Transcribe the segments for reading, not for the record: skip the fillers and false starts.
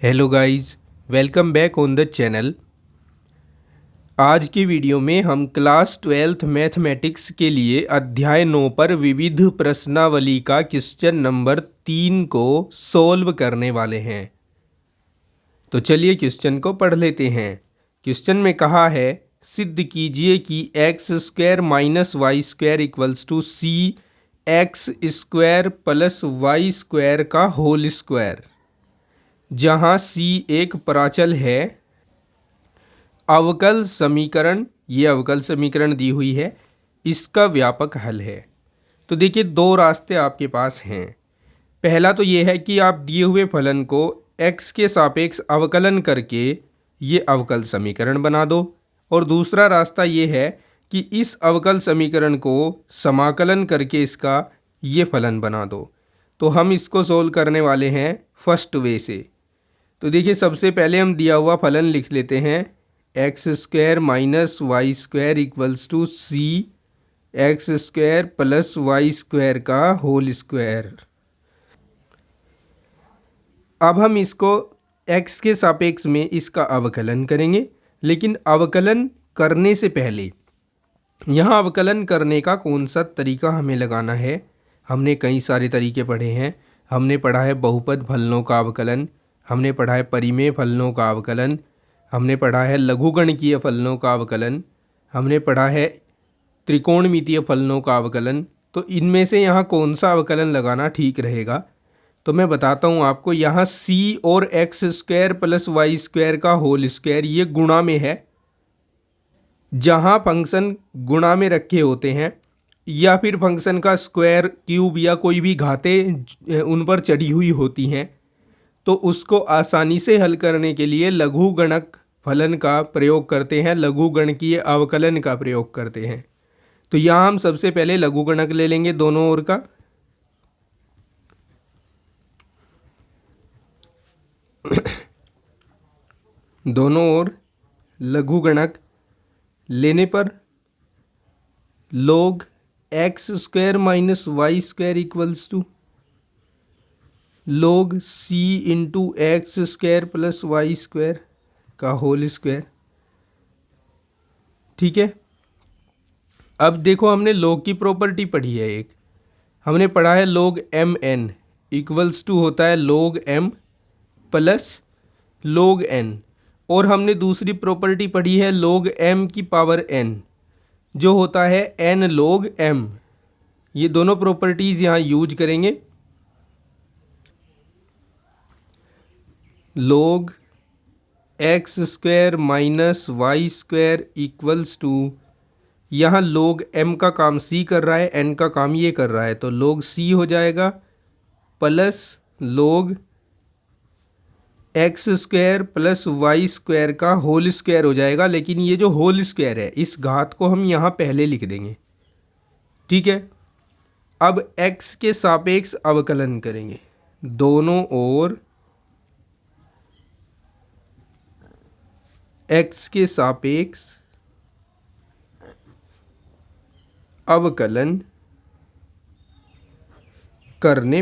Hello guys, welcome back on the channel. आज की video में हम क्लास 12th मैथमेटिक्स के लिए अध्याय 9 पर विविध प्रश्नावली का क्वेश्चन नंबर 3 को सॉल्व करने वाले हैं। तो चलिए क्वेश्चन को पढ़ लेते हैं। क्वेश्चन में कहा है, सिद्ध कीजिए कि x square minus y square equals to c x square plus y square का होल स्क्वायर, जहाँ C एक प्राचल है। अवकल समीकरण, ये अवकल समीकरण दी हुई है, इसका व्यापक हल है। तो देखिए, दो रास्ते आपके पास हैं। पहला तो ये है कि आप दिए हुए फलन को x के सापेक्ष अवकलन करके ये अवकल समीकरण बना दो, और दूसरा रास्ता ये है कि इस अवकल समीकरण को समाकलन करके इसका ये फलन बना दो। तो हम इसको सोल्व करने वाले हैं फर्स्ट वे से। तो देखिए, सबसे पहले हम दिया हुआ फलन लिख लेते हैं, x square minus y square equals to c x square plus y square का होल स्क्वायर। अब हम इसको x के सापेक्ष में इसका अवकलन करेंगे, लेकिन अवकलन करने से पहले यहाँ अवकलन करने का कौन सा तरीका हमें लगाना है। हमने कई सारे तरीके पढ़े हैं। हमने पढ़ा है बहुपद फलनों का अवकलन, हमने पढ़ा है परिमेय फलनों का अवकलन, हमने पढ़ा है लघुगणकीय फलनों का अवकलन, हमने पढ़ा है त्रिकोणमितीय फलनों का अवकलन। तो इनमें से यहाँ कौन सा अवकलन लगाना ठीक रहेगा, तो मैं बताता हूँ आपको। यहाँ c और x square plus y square का होल स्क्वायर ये गुणा में है। जहाँ फंक्शन गुणा में रखे होते हैं या फिर फंक्शन का स्क्वायर, क्यूब या कोई भी घातें उन पर चढ़ी हुई होती हैं, तो उसको आसानी से हल करने के लिए लघुगणक फलन का प्रयोग करते हैं, लघुगणकीय अवकलन का प्रयोग करते हैं। तो यहाँ हम सबसे पहले लघुगणक ले लेंगे दोनों ओर का। दोनों ओर लघुगणक लेने पर log x square minus y square equals to log c into x square plus y square का होल स्क्वायर। ठीक है। अब देखो, हमने log की प्रॉपर्टी पढ़ी है। एक हमने पढ़ा है log mn इक्वल्स टू होता है log m plus log n, और हमने दूसरी प्रॉपर्टी पढ़ी है log m की पावर n, जो होता है n log m। ये दोनों प्रॉपर्टीज़ यहाँ यूज करेंगे। log x square minus y square equals to, यहाँ log m का काम c कर रहा है, n का काम ये कर रहा है, तो log c हो जाएगा plus log x square plus y square का होल स्क्वायर हो जाएगा। लेकिन ये जो होल स्क्वायर है, इस घात को हम यहाँ पहले लिख देंगे। ठीक है। अब x के सापेक्ष अवकलन करेंगे, दोनों ओर x के सापेक्ष अवकलन करने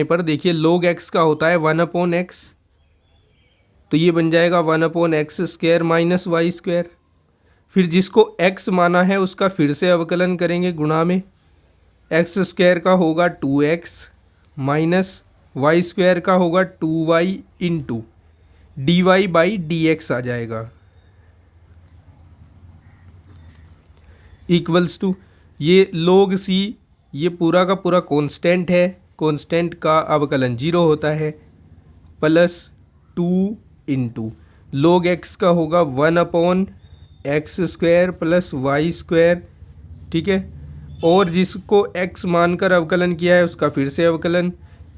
पर देखिए, log x का होता है 1/x, तो ये बन जाएगा 1/x square minus y square. फिर जिसको x माना है उसका फिर से अवकलन करेंगे गुणा में। x स्क्वायर का होगा 2x माइनस वाई स्क्वायर का होगा 2y into d y by d x आ जाएगा, इक्वल्स टू ये log c, ये पूरा का पूरा कांस्टेंट है, कांस्टेंट का अवकलन 0 होता है, प्लस 2 इंटू log x का होगा 1/x square plus y square. ठीक है। और जिसको x मानकर अवकलन किया है उसका फिर से अवकलन,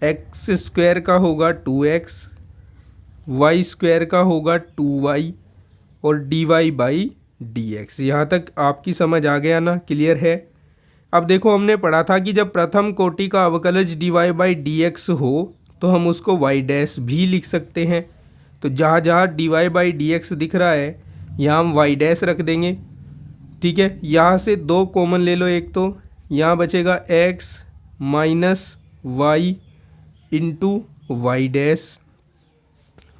x स्क्वायर का होगा 2x, वाई स्क्वायर का होगा 2y और d y by d x. यहाँ तक आपकी समझ आ गया ना, क्लियर है। अब देखो, हमने पढ़ा था कि जब प्रथम कोटि का अवकलज d y by d x हो तो हम उसको y डैश भी लिख सकते हैं। तो जहाँ जहाँ d y by d x दिख रहा है यहाँ हम y डैश रख देंगे। ठीक है। यहाँ से 2 कॉमन ले लो, एक तो यहाँ बचेगा x minus y into y dash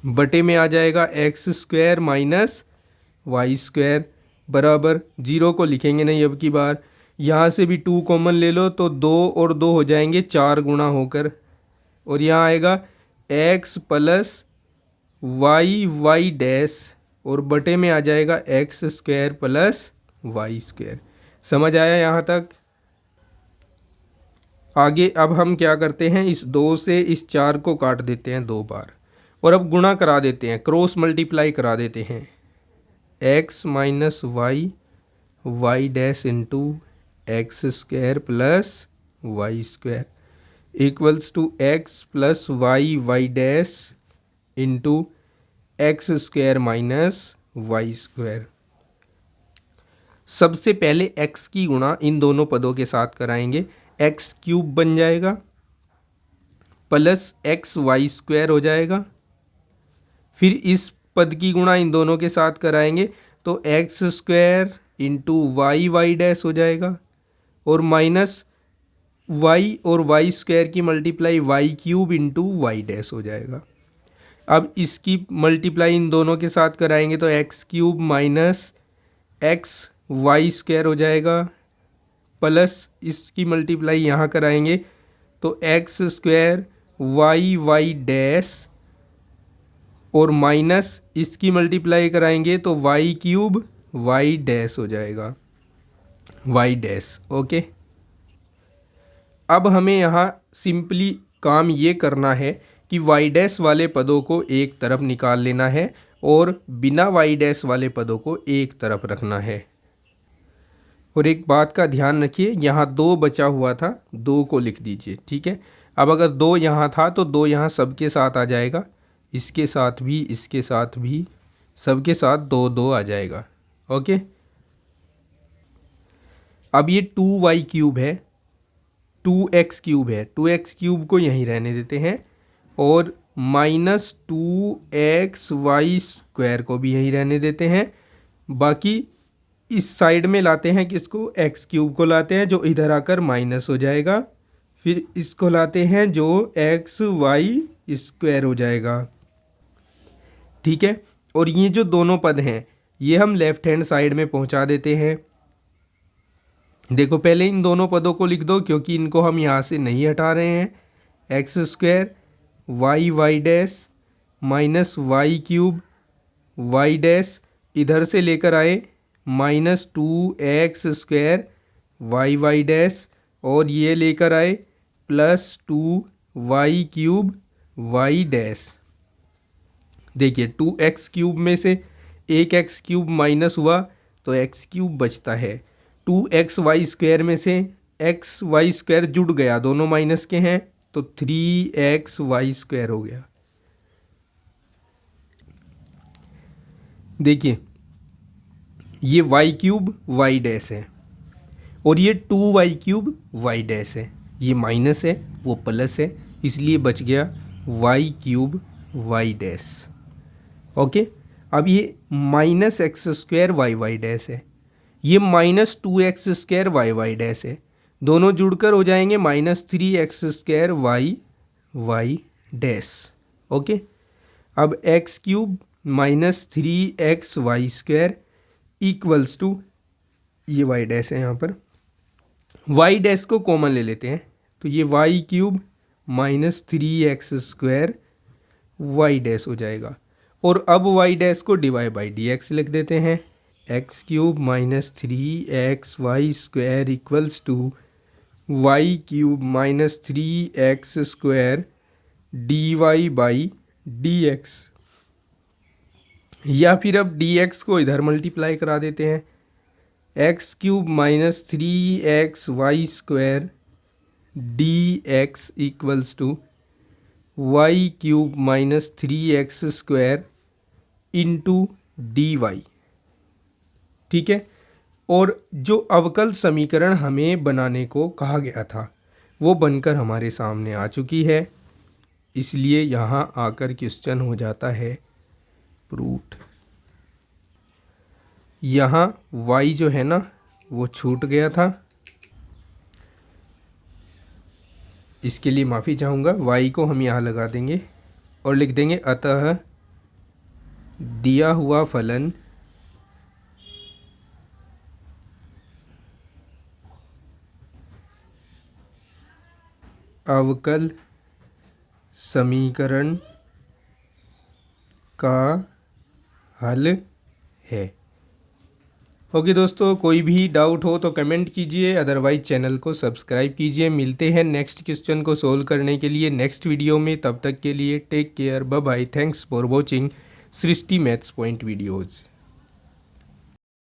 बटे में आ जाएगा x square minus y square बराबर, जीरो को लिखेंगे नहीं अब की बार। यहाँ से भी टू कॉमन ले लो तो दो और दो हो जाएंगे चार गुना होकर, और यहाँ आएगा x plus y y dash और बटे में आ जाएगा x square plus y square. समझ आया यहाँ तक? आगे अब हम क्या करते हैं, इस दो से इस चार को काट देते हैं दो बार, और अब गुणा करा देते हैं, क्रॉस मल्टीप्लाई करा देते हैं। X minus y y dash into x square plus y square equals to x plus y y dash into x square minus y square. सबसे पहले x की गुणा इन दोनों पदों के साथ कराएंगे, एक्स क्यूब बन जाएगा प्लस एक्स वाई स्क्वायर हो जाएगा। फिर इस पद की गुणा इन दोनों के साथ कराएंगे तो x square into y y dash हो जाएगा, और माइनस वाई और वाई स्क्वायर की multiply y cube into y dash हो जाएगा। अब इसकी मल्टीप्लाई इन दोनों के साथ कराएंगे तो x cube minus x y square हो जाएगा, प्लस इसकी मल्टीप्लाई यहाँ कराएंगे तो x square y y dash और माइनस इसकी मल्टीप्लाई कराएंगे तो वाई क्यूब वाई डैश हो जाएगा, वाई डैश। ओके, अब हमें यहाँ सिंपली काम ये करना है कि वाई डैश वाले पदों को एक तरफ निकाल लेना है और बिना वाई डैश वाले पदों को एक तरफ रखना है। और एक बात का ध्यान रखिए, यहाँ दो बचा हुआ था, दो को लिख दीजिए, ठीक है। अब अगर दो यहाँ था तो दो यहाँ सबके साथ आ जाएगा, इसके साथ भी, इसके साथ भी, सबके साथ दो दो आ जाएगा। ओके, अब ये 2y क्यूब है, 2x क्यूब है, 2x क्यूब को यहीं रहने देते हैं, और माइनस 2xy स्क्वायर को भी यहीं रहने देते हैं। बाकी इस साइड में लाते हैं किसको, x क्यूब को लाते हैं जो इधर आकर माइनस हो जाएगा, फिर इसको लाते हैं जो xy स्क्वायर हो जाएगा, ठीक है। और ये जो दोनों पद हैं ये हम लेफ्ट हैंड साइड में पहुंचा देते हैं। देखो पहले इन दोनों पदों को लिख दो क्योंकि इनको हम यहाँ से नहीं हटा रहे हैं। X square y y dash minus y cube y dash इधर से लेकर आए minus 2x square y y dash, और ये लेकर आए plus 2y cube y dash. देखिए 2x क्यूब में से एक x क्यूब माइनस हुआ तो x क्यूब बचता है, 2xy स्क्वायर में से xy स्क्वायर जुड़ गया, दोनों माइनस के हैं तो 3xy स्क्वायर हो गया। देखिए ये y क्यूब वाई डैश है और ये 2y क्यूब वाई डैश है, ये माइनस है वो प्लस है, इसलिए बच गया y cube y dash. Okay, अब ये minus x square y y dash है, ये minus 2x square y y dash है, दोनों जुड़कर हो जाएंगे minus 3x square y y dash. Okay, अब x cube minus 3xy square equals to ये वाई डैश है, यहाँ पर वाई डैश को कॉमन ले लेते हैं तो ये y cube minus 3x square y dash हो जाएगा, और अब वाई डैश को dy बाई डी एक्स लिख देते हैं, x cube minus 3xy square equals to y cube minus 3x square dy by d x, या फिर अब dx को इधर मल्टीप्लाई करा देते हैं, x cube minus 3xy square dx equals to y cube minus 3x square into d y, ठीक है। और जो अवकल समीकरण हमें बनाने को कहा गया था वो बनकर हमारे सामने आ चुकी है, इसलिए यहाँ आकर क्वेश्चन हो जाता है प्रूफ। यहाँ y जो है ना वो छूट गया था, इसके लिए माफ़ी चाहूँगा। y को हम यहाँ लगा देंगे और लिख देंगे अतः दिया हुआ फलन अवकल समीकरण का हल है। ओके दोस्तों, कोई भी डाउट हो तो कमेंट कीजिए, अदरवाइज चैनल को सब्सक्राइब कीजिए। मिलते हैं नेक्स्ट क्वेश्चन को सोल्व करने के लिए नेक्स्ट वीडियो में। तब तक के लिए take care, bye bye, thanks for watching Srishti maths point videos.